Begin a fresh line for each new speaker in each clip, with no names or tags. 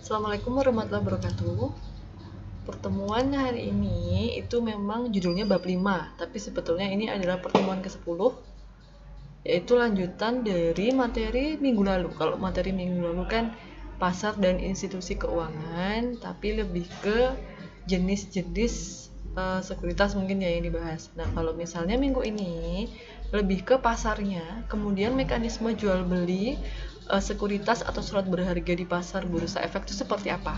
Assalamualaikum warahmatullahi wabarakatuh. Pertemuan hari ini itu memang judulnya bab 5, tapi sebetulnya ini adalah pertemuan ke-10, yaitu lanjutan dari materi minggu lalu. Kalau materi minggu lalu kan pasar dan institusi keuangan, tapi lebih ke jenis-jenis sekuritas mungkin ya yang dibahas. Nah, kalau misalnya minggu ini lebih ke pasarnya, kemudian mekanisme jual beli sekuritas atau surat berharga di pasar bursa efek itu seperti apa.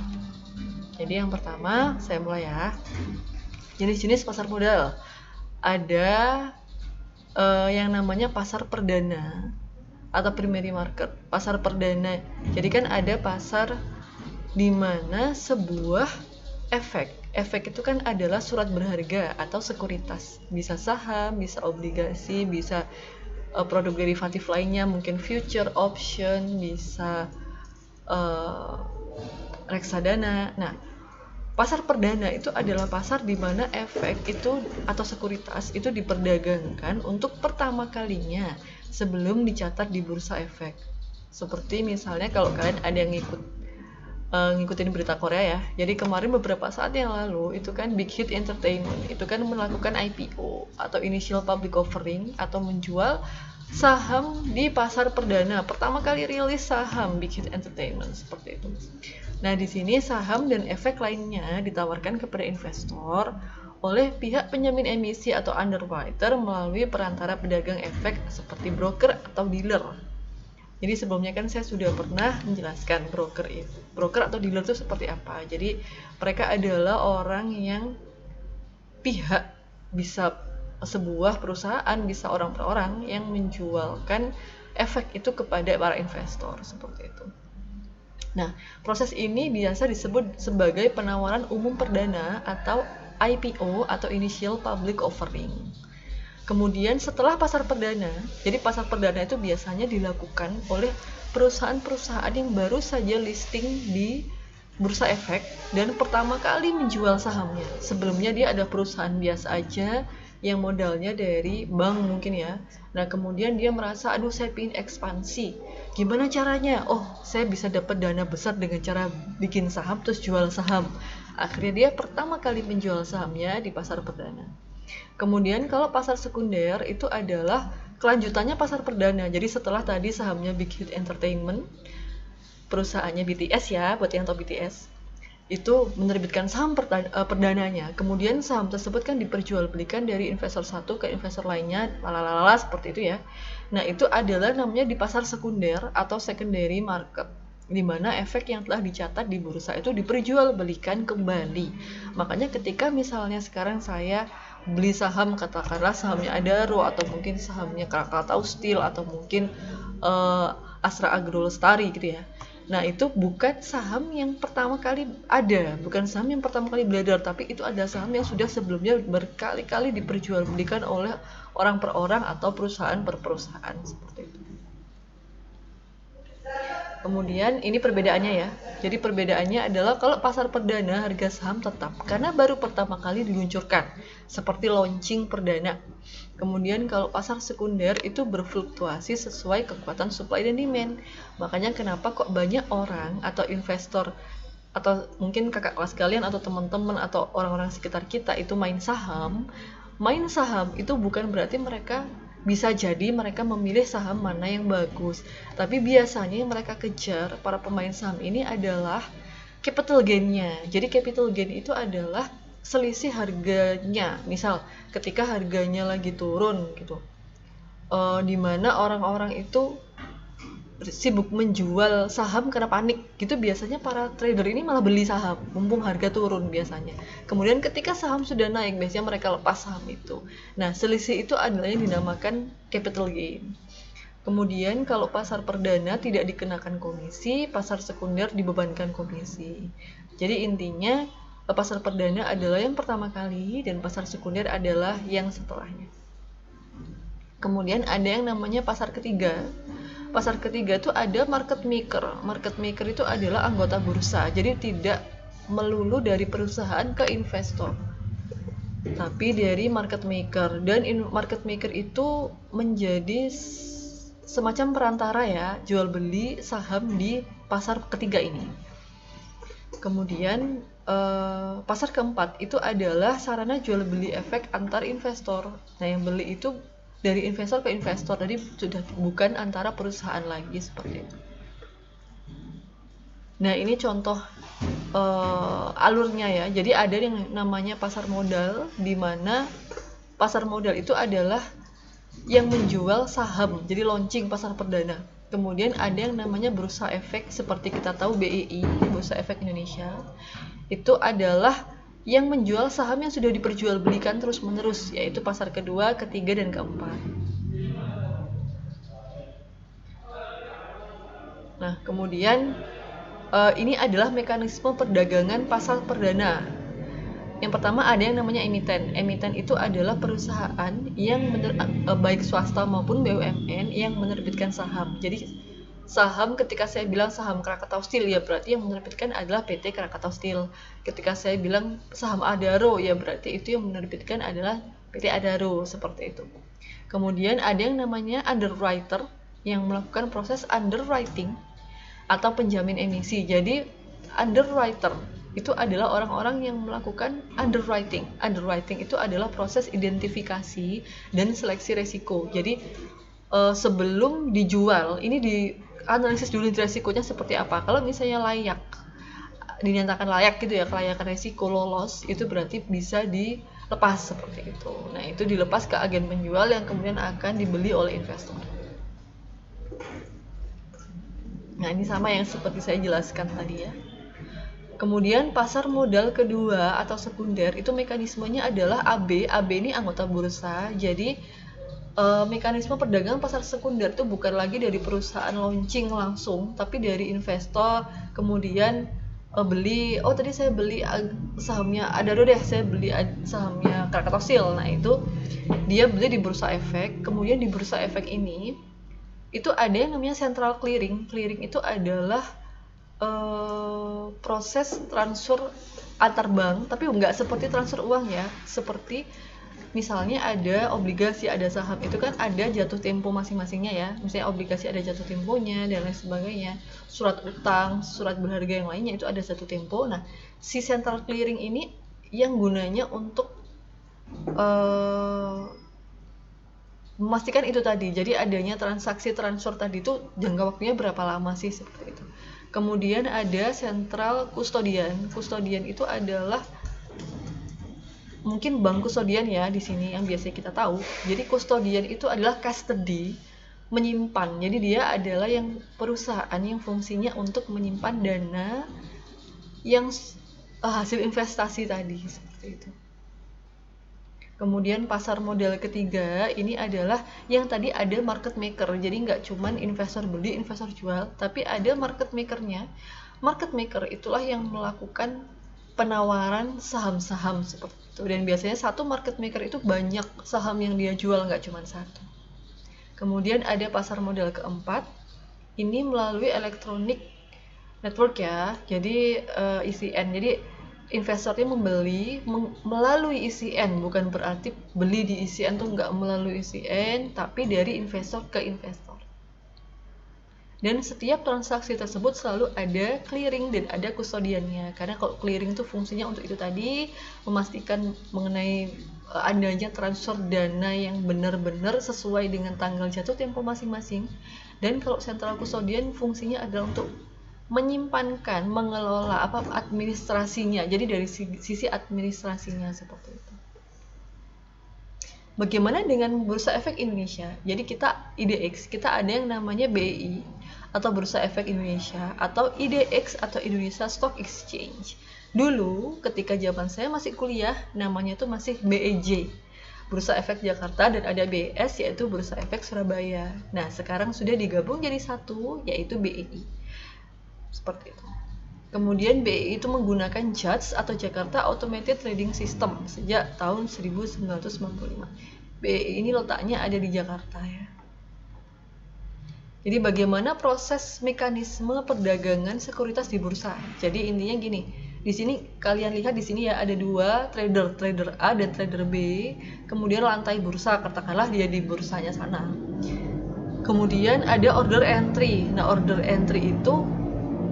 Jadi yang pertama, saya mulai ya. Jenis-jenis pasar modal. Ada yang namanya pasar perdana atau primary market. Pasar perdana. Jadi kan ada pasar di mana sebuah efek itu kan adalah surat berharga atau sekuritas. Bisa saham, bisa obligasi, bisa produk derivatif lainnya, mungkin future, option, bisa reksadana. Nah, pasar perdana itu adalah pasar di mana efek itu atau sekuritas itu diperdagangkan untuk pertama kalinya sebelum dicatat di bursa efek. Seperti misalnya kalau kalian ada yang ngikutin berita Korea ya. Jadi kemarin beberapa saat yang lalu itu kan Big Hit Entertainment itu kan melakukan IPO atau Initial Public Offering atau menjual saham di pasar perdana. Pertama kali rilis saham Big Hit Entertainment seperti itu. Nah, di sini saham dan efek lainnya ditawarkan kepada investor oleh pihak penjamin emisi atau underwriter melalui perantara pedagang efek seperti broker atau dealer. Jadi sebelumnya kan saya sudah pernah menjelaskan broker atau dealer itu seperti apa. Jadi mereka adalah orang yang pihak, bisa sebuah perusahaan, bisa orang per orang yang menjualkan efek itu kepada para investor seperti itu. Nah, proses ini biasa disebut sebagai penawaran umum perdana atau IPO atau Initial Public Offering. Kemudian setelah pasar perdana, jadi pasar perdana itu biasanya dilakukan oleh perusahaan-perusahaan yang baru saja listing di bursa efek dan pertama kali menjual sahamnya. Sebelumnya dia ada perusahaan biasa aja yang modalnya dari bank mungkin ya. Nah, kemudian dia merasa, aduh saya ingin ekspansi. Gimana caranya? Oh, saya bisa dapat dana besar dengan cara bikin saham terus jual saham. Akhirnya dia pertama kali menjual sahamnya di pasar perdana. Kemudian kalau pasar sekunder itu adalah kelanjutannya pasar perdana. Jadi setelah tadi sahamnya Big Hit Entertainment, perusahaannya BTS ya, buat yang tahu BTS, itu menerbitkan saham perdananya. Kemudian saham tersebut kan diperjualbelikan dari investor satu ke investor lainnya, lalalala seperti itu ya. Nah, itu adalah namanya di pasar sekunder atau secondary market, di mana efek yang telah dicatat di bursa itu diperjualbelikan kembali. Makanya ketika misalnya sekarang saya beli saham, katakanlah sahamnya Adaro atau mungkin sahamnya Krakatau Steel atau mungkin Astra Agro Lestari gitu ya. Nah, itu bukan saham yang pertama kali ada, bukan saham yang pertama kali beredar, tapi itu ada saham yang sudah sebelumnya berkali-kali diperjualbelikan oleh orang per orang atau perusahaan per perusahaan seperti itu. Kemudian ini perbedaannya ya. Jadi perbedaannya adalah kalau pasar perdana harga saham tetap karena baru pertama kali diluncurkan, seperti launching perdana. Kemudian kalau pasar sekunder itu berfluktuasi sesuai kekuatan supply dan demand. Makanya kenapa kok banyak orang atau investor atau mungkin kakak kelas kalian atau teman-teman atau orang-orang sekitar kita itu main saham. Main saham itu bukan berarti mereka bisa jadi mereka memilih saham mana yang bagus, tapi biasanya yang mereka kejar para pemain saham ini adalah capital gain-nya. Jadi capital gain itu adalah selisih harganya. Misal ketika harganya lagi turun gitu, dimana orang-orang itu sibuk menjual saham karena panik gitu, biasanya para trader ini malah beli saham mumpung harga turun biasanya. Kemudian ketika saham sudah naik biasanya mereka lepas saham itu. Nah, selisih itu adalah yang dinamakan capital gain. Kemudian kalau pasar perdana tidak dikenakan komisi, pasar sekunder dibebankan komisi. Jadi intinya pasar perdana adalah yang pertama kali dan pasar sekunder adalah yang setelahnya. Kemudian ada yang namanya pasar ketiga. Pasar ketiga itu ada market maker. Market maker itu adalah anggota bursa. Jadi tidak melulu dari perusahaan ke investor, tapi dari market maker. Dan market maker itu menjadi semacam perantara ya, jual beli saham di pasar ketiga ini. Kemudian pasar keempat itu adalah sarana jual beli efek antar investor. Nah, yang beli itu dari investor ke investor, jadi sudah bukan antara perusahaan lagi seperti itu. Nah, ini contoh alurnya ya. Jadi ada yang namanya pasar modal, di mana pasar modal itu adalah yang menjual saham, jadi launching pasar perdana. Kemudian ada yang namanya bursa efek, seperti kita tahu BEI, Bursa Efek Indonesia. Itu adalah yang menjual saham yang sudah diperjualbelikan terus-menerus, yaitu pasar kedua, ketiga, dan keempat. Nah, kemudian ini adalah mekanisme perdagangan pasar perdana. Yang pertama ada yang namanya emiten. Emiten itu adalah perusahaan yang baik swasta maupun BUMN yang menerbitkan saham. Jadi saham, ketika saya bilang saham Krakatau Steel, ya berarti yang menerbitkan adalah PT Krakatau Steel. Ketika saya bilang saham Adaro, ya berarti itu yang menerbitkan adalah PT Adaro, seperti itu. Kemudian ada yang namanya underwriter yang melakukan proses underwriting atau penjamin emisi. Jadi underwriter itu adalah orang-orang yang melakukan underwriting. Underwriting itu adalah proses identifikasi dan seleksi resiko. Jadi sebelum dijual, ini dianalisis dulu resikonya seperti apa. Kalau misalnya layak, dinyatakan layak gitu ya, kelayakan resiko lolos, itu berarti bisa dilepas seperti itu. Nah, itu dilepas ke agen penjual yang kemudian akan dibeli oleh investor. Nah, ini sama yang seperti saya jelaskan tadi ya. Kemudian pasar modal kedua atau sekunder itu mekanismenya adalah AB. AB ini anggota bursa. Jadi mekanisme perdagangan pasar sekunder itu bukan lagi dari perusahaan launching langsung, tapi dari investor. Kemudian beli, tadi saya beli sahamnya Adaro deh, saya beli sahamnya Krakatau Steel. Nah, itu dia beli di bursa efek. Kemudian di bursa efek ini itu ada yang namanya central clearing. Clearing itu adalah proses transfer antar bank, tapi nggak seperti transfer uang ya. Seperti misalnya ada obligasi, ada saham, itu kan ada jatuh tempo masing-masingnya ya. Misalnya obligasi ada jatuh temponya dan lain sebagainya. Surat utang, surat berharga yang lainnya itu ada jatuh tempo. Nah, si central clearing ini yang gunanya untuk memastikan itu tadi. Jadi adanya transaksi transfer tadi itu jangka waktunya berapa lama sih, seperti itu. Kemudian ada central custodian. Custodian itu adalah mungkin bank kustodian ya di sini yang biasa kita tahu. Jadi custodian itu adalah custody, menyimpan. Jadi dia adalah yang perusahaan yang fungsinya untuk menyimpan dana yang hasil investasi tadi, seperti itu. Kemudian pasar modal ketiga ini adalah yang tadi ada market maker. Jadi nggak cuman investor beli, investor jual, tapi ada market makernya. Market maker itulah yang melakukan penawaran saham-saham seperti itu. Dan biasanya satu market maker itu banyak saham yang dia jual, nggak cuma satu. Kemudian ada pasar modal keempat. Ini melalui electronic network ya. Jadi ECN. Jadi investornya membeli melalui ECN, bukan berarti beli di ECN tuh nggak melalui ECN, tapi dari investor ke investor. Dan setiap transaksi tersebut selalu ada clearing dan ada kustodiannya. Karena kalau clearing itu fungsinya untuk itu tadi, memastikan mengenai adanya transfer dana yang benar-benar sesuai dengan tanggal jatuh tempo masing-masing. Dan kalau central custodian fungsinya adalah untuk menyimpankan, mengelola administrasinya. Jadi dari sisi administrasinya seperti itu. Bagaimana dengan Bursa Efek Indonesia? Jadi kita IDX, kita ada yang namanya BEI atau Bursa Efek Indonesia, atau IDX atau Indonesia Stock Exchange. Dulu ketika zaman saya masih kuliah, namanya itu masih BEJ, Bursa Efek Jakarta, dan ada BES yaitu Bursa Efek Surabaya. Nah, sekarang sudah digabung jadi satu, yaitu BEI. Seperti itu. Kemudian BEI itu menggunakan JATS atau Jakarta Automated Trading System sejak tahun 1995. BEI ini letaknya ada di Jakarta ya. Jadi bagaimana proses mekanisme perdagangan sekuritas di bursa? Jadi intinya gini, di sini kalian lihat di sini ya ada dua trader A dan trader B. Kemudian lantai bursa, katakanlah dia di bursanya sana. Kemudian ada order entry. Nah, order entry itu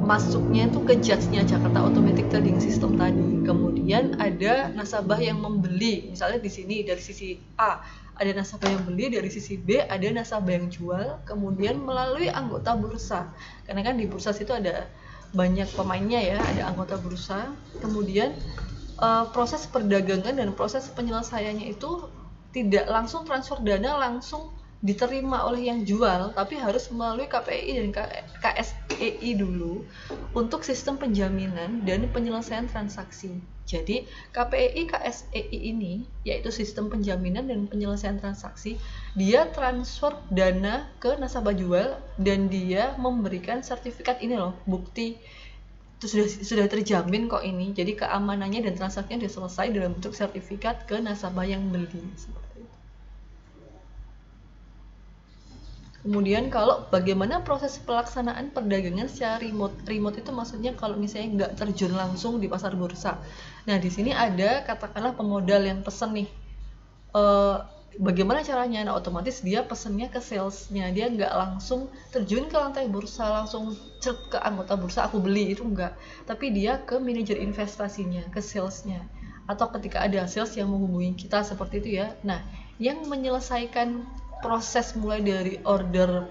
masuknya itu ke judge-nya Jakarta Automatic Trading System tadi. Kemudian ada nasabah yang membeli, misalnya di sini dari sisi A ada nasabah yang beli, dari sisi B ada nasabah yang jual, kemudian melalui anggota bursa. Karena kan di bursa itu ada banyak pemainnya ya, ada anggota bursa. Kemudian proses perdagangan dan proses penyelesaiannya itu tidak langsung transfer dana langsung diterima oleh yang jual, tapi harus melalui KPI dan KSEI dulu untuk sistem penjaminan dan penyelesaian transaksi. Jadi KPI KSEI ini yaitu sistem penjaminan dan penyelesaian transaksi, dia transfer dana ke nasabah jual dan dia memberikan sertifikat ini loh, bukti itu sudah terjamin kok ini. Jadi keamanannya dan transaksinya sudah selesai dalam bentuk sertifikat ke nasabah yang beli. Kemudian kalau bagaimana proses pelaksanaan perdagangan secara remote itu maksudnya kalau misalnya nggak terjun langsung di pasar bursa. Nah di sini ada katakanlah pemodal yang pesen nih, bagaimana caranya? Nah otomatis dia pesennya ke salesnya, dia nggak langsung terjun ke lantai bursa langsung ke anggota bursa aku beli, itu enggak, tapi dia ke manajer investasinya, ke salesnya, atau ketika ada sales yang menghubungi kita seperti itu ya. Nah yang menyelesaikan proses mulai dari order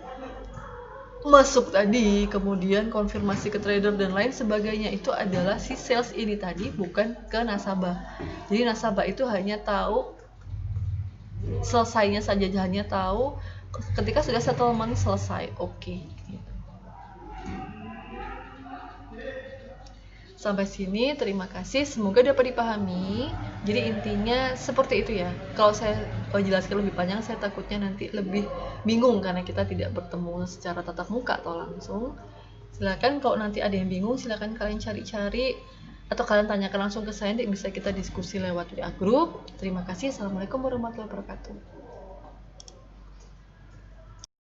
masuk tadi, kemudian konfirmasi ke trader dan lain sebagainya itu adalah si sales ini tadi, bukan ke nasabah. Jadi nasabah itu hanya tahu selesainya saja, hanya tahu ketika sudah settlement selesai, oke. Sampai sini terima kasih, semoga dapat dipahami. Jadi intinya seperti itu ya. Kalau saya jelaskan lebih panjang saya takutnya nanti lebih bingung karena kita tidak bertemu secara tatap muka atau langsung. Silakan kalau nanti ada yang bingung silakan kalian cari-cari atau kalian tanyakan langsung ke saya, nanti bisa kita diskusi lewat WA group. Terima kasih. Assalamualaikum warahmatullahi wabarakatuh.